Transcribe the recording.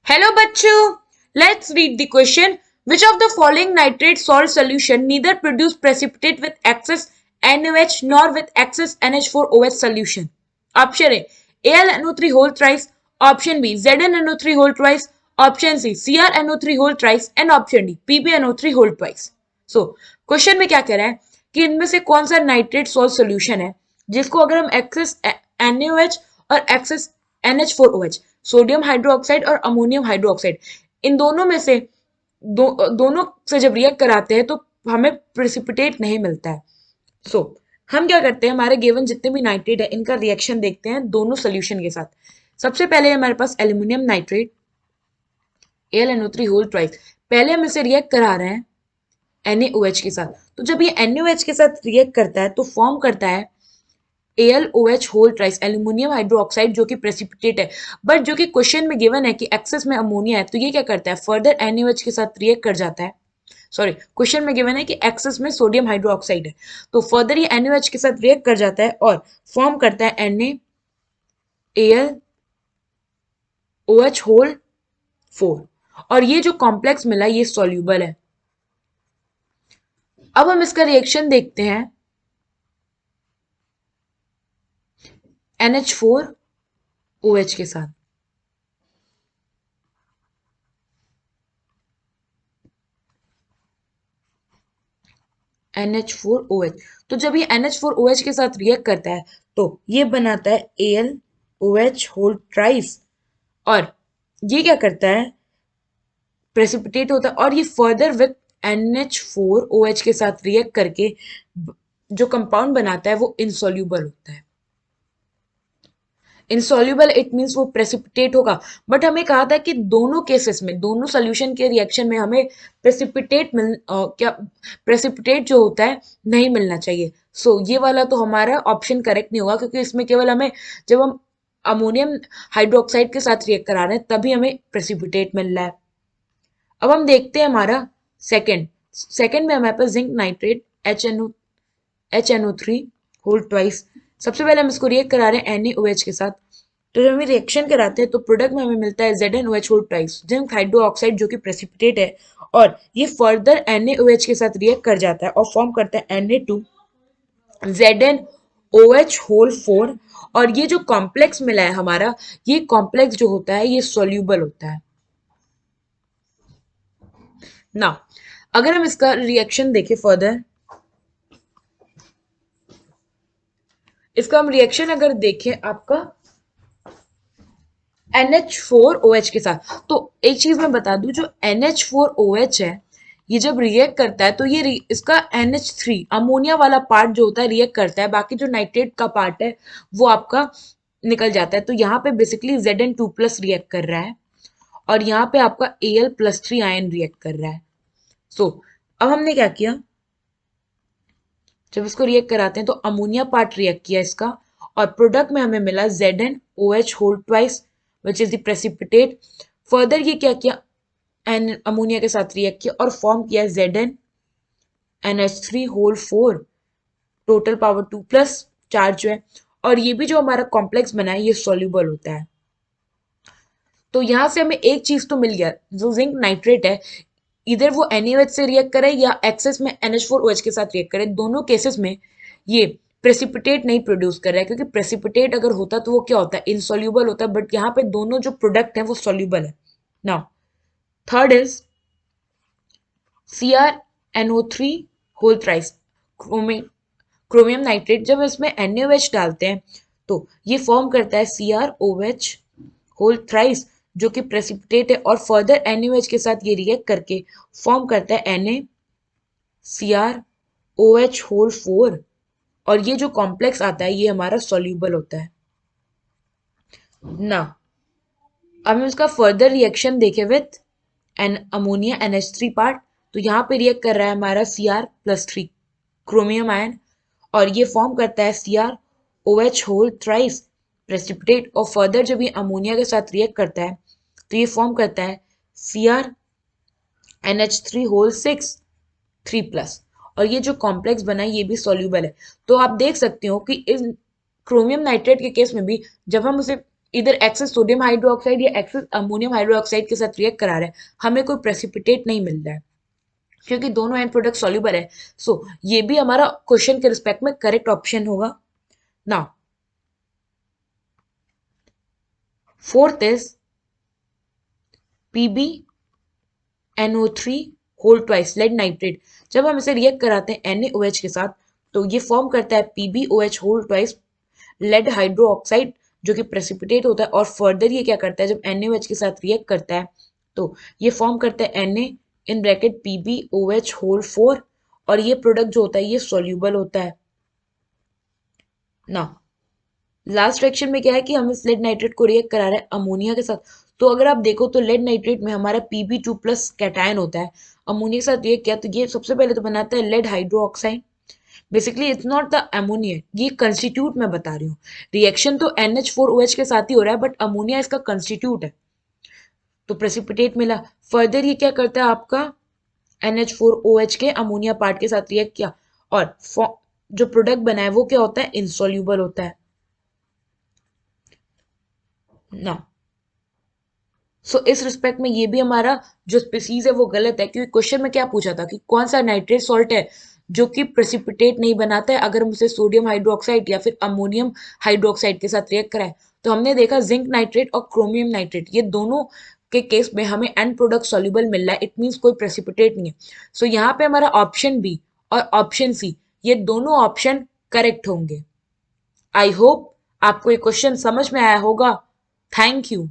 Hello bachcho, let's read the question. Which of the following nitrate salt solution neither produce precipitate with excess NaOH nor with excess NH4OH solution? Option A, AlNO3 whole thrice. Option B, ZnNO3 whole twice. Option C, CrNO3 whole thrice. And option D, PbNO3 whole twice. So, question में क्या कह रहा है कि इनमें से कौन सा नाइट्रेट सॉल्ट सोल्यूशन है जिसको अगर हम एक्सेस NaOH और एक्सेस NH4OH सोडियम हाइड्रोक्साइड और अमोनियम हाइड्रोक्साइड इन दोनों में से दोनों से जब रिएक्ट कराते हैं तो हमें प्रेसिपिटेट नहीं मिलता है। सो हम क्या करते हैं, हमारे गिवन जितने भी नाइट्रेट है इनका रिएक्शन देखते हैं दोनों सोल्यूशन के साथ। सबसे पहले हमारे पास aluminium nitrate AlNO3 whole twice, पहले हम इसे रिएक्ट करा रहे हैं NaOH के साथ। तो जब ये NaOH के साथ रिएक्ट करता है तो फॉर्म करता है AlOH होल ट्राइस, एल्यूमिनियम हाइड्रोक्साइड, जो कि प्रेसिपिटेट है। बट जो कि क्वेश्चन में गिवन है कि एक्सेस में अमोनिया है तो ये क्या करता है, फर्दर NaOH के साथ रिएक्ट कर जाता है। सॉरी, क्वेश्चन में गिवन है कि एक्सेस में सोडियम हाइड्रोक्साइड है तो फर्दर ये NaOH के साथ रिएक्ट कर जाता है और फॉर्म करता है NaAlOH होल 4। और ये जो कॉम्प्लेक्स मिला ये सॉल्यूबल है। अब हम इसका रिएक्शन देखते हैं NH4OH के साथ। NH4OH, तो जब ये NH4OH के साथ रिएक्ट करता है तो ये बनाता है AlOH होल ट्राइस और ये क्या करता है, प्रेसिपिटेट होता है और ये फर्दर विद NH4OH के साथ रिएक्ट करके जो कंपाउंड बनाता है वो इनसॉल्यूबल होता है। इनसॉल्यूबल इट मीन्स वो प्रेसिपिटेट होगा। बट हमें कहा था कि दोनों केसेस में, दोनों सोल्यूशन के रिएक्शन में हमें प्रेसिपिटेट जो होता है नहीं मिलना चाहिए। सो ये वाला तो हमारा ऑप्शन करेक्ट नहीं होगा क्योंकि इसमें केवल हमें जब हम अमोनियम हाइड्रोक्साइड के साथ रिएक्ट करा रहे हैं तभी हमें प्रेसिपिटेट मिल रहा है। अब हम देखते हैं हमारा सेकेंड में हमारे पास zinc nitrate HNO3 whole twice. सबसे पहले हम इसको रिएक्ट करा रहे हैं NaOH के साथ। तो जब हम रिएक्शन कराते हैं तो प्रोडक्ट में हमें मिलता है ZnOH whole twice, zinc hydroxide जो कि प्रेसिपिटेट है और ये फर्दर NaOH के साथ रिएक्ट कर जाता है और फॉर्म करता है Na2ZnOH होल 4। और ये जो कॉम्प्लेक्स मिला है हमारा, ये कॉम्प्लेक्स जो होता है ये सोल्यूबल होता है ना। अगर हम इसका रिएक्शन देखें फर्दर, इसका हम रिएक्शन अगर देखें आपका NH4OH के साथ, तो एक चीज मैं बता दूं, जो NH4OH है ये जब रिएक्ट करता है तो ये इसका NH3 अमोनिया वाला पार्ट जो होता है रिएक्ट करता है, बाकी जो नाइट्रेट का पार्ट है वो आपका निकल जाता है। तो यहाँ पे बेसिकली Zn2 प्लस रिएक्ट कर रहा है और यहाँ पे आपका Al+3 आयन रिएक्ट कर रहा है। सो अब हमने क्या किया, जब इसको रिएक्ट कराते हैं तो अमोनिया पार्ट रिएक्ट किया इसका और प्रोडक्ट में हमें मिला ZnOH whole twice which is the precipitate. Further ये क्या किया, एन अमोनिया के साथ रिएक्ट किया और फॉर्म किया ZnNH3 whole 4, total power 2 plus charge जो है। और ये भी जो हमारा कॉम्प्लेक्स बना है ये सॉल्यूबल होता है। तो यहां से हमें एक चीज तो मिल गया, जो जिंक नाइट्रेट है इधर वो NaOH से रिएक्ट करे या एक्सेस में NH4OH के साथ रिएक्ट करे, दोनों केसेस में ये प्रेसिपिटेट नहीं प्रोड्यूस कर रहा है। क्योंकि प्रेसिपिटेट अगर होता तो वो क्या होता है, इनसॉल्यूबल होता है। बट यहाँ पे दोनों जो प्रोडक्ट है वो सॉल्यूबल है। Now third is CrNO3 whole thrice, chromium nitrate. जब इसमें NaOH डालते हैं तो ये फॉर्म करता है CrOH होल थ्राइस जो कि प्रेसिपिटेट है और फर्दर NaOH के साथ ये रिएक्ट करके फॉर्म करता है NaCrOH होल 4। और ये जो कॉम्प्लेक्स आता है ये हमारा सॉल्यूबल होता है ना। अब हम इसका फर्दर रिएक्शन देखें with an ammonia NH3 part, तो यहाँ पे रिएक्ट कर रहा है हमारा Cr+3 क्रोमियम आयन और ये फॉर्म करता है CrOH होल थ्राइस प्रेसिपिटेट। और फर्दर जब ये अमोनिया के साथ रिएक्ट करता है तो ये फॉर्म करता है CrNH3 होल 6 3+। और ये जो कॉम्प्लेक्स बना है ये भी सॉल्यूबल है। तो आप देख सकते हो कि इस क्रोमियम नाइट्रेट के केस में भी जब हम उसे इधर एक्सेस सोडियम हाइड्रोक्साइड या एक्सेस अमोनियम हाइड्रोक्साइड के साथ रिएक्ट करा रहा है, हमें कोई प्रेसिपिटेट नहीं मिल रहा है क्योंकि दोनों एंड प्रोडक्ट सॉल्युबल है। सो ये भी हमारा क्वेश्चन के रिस्पेक्ट में करेक्ट ऑप्शन होगा। Now fourth is PbNO3 whole twice lead nitrate. जब हम इसे रिएक्ट कराते हैं NaOH के साथ तो ये फॉर्म करता है PbOH whole twice lead hydroxide जो कि प्रेसिपिटेट होता है। और फर्दर ये क्या करता है, जब NaOH के साथ रिएक्ट करता है तो ये फॉर्म करता है Na in bracket PbOH whole 4 और ये प्रोडक्ट जो होता है ये सॉल्यूबल होता है ना। लास्ट रिएक्शन में क्या है कि हम इस लेड नाइट्रेट को रिएक्ट करा रहे हैं अमोनिया के साथ। तो अगर आप देखो तो लेड नाइट्रेट में हमारा Pb2 प्लस कैटायन होता है, अमोनिया के साथ रिएक्ट किया तो ये सबसे पहले तो बनाता है lead hydroxide. Basically it's not the ammonia, ये कंस्टिट्यूट मैं बता रही हूँ। रिएक्शन तो NH4OH के साथ ही हो रहा है बट अमोनिया इसका कंस्टिट्यूट है, तो प्रेसिपिटेट मिला। फर्दर ये क्या करता है आपका NH4OH के अमोनिया पार्ट के साथ रिएक्ट किया और जो प्रोडक्ट बना है वो क्या होता है, इनसॉल्यूबल होता है ना। सो इस रिस्पेक्ट में ये भी हमारा जो स्पीसीज है वो गलत है, क्योंकि क्वेश्चन में क्या पूछा था कि कौन सा नाइट्रेट सॉल्ट है जो कि प्रेसिपिटेट नहीं बनाता है अगर हम उसे सोडियम हाइड्रोक्साइड या फिर अमोनियम हाइड्रोक्साइड के साथ रिएक्ट कराए। तो हमने देखा जिंक नाइट्रेट और क्रोमियम नाइट्रेट, ये दोनों के केस में हमें एंड प्रोडक्ट सॉल्युबल मिल रहा है, इट मीन्स कोई प्रेसिपिटेट नहीं है। सो यहाँ पे हमारा ऑप्शन बी और ऑप्शन सी ये दोनों ऑप्शन करेक्ट होंगे। आई होप आपको ये क्वेश्चन समझ में आया होगा। Thank you.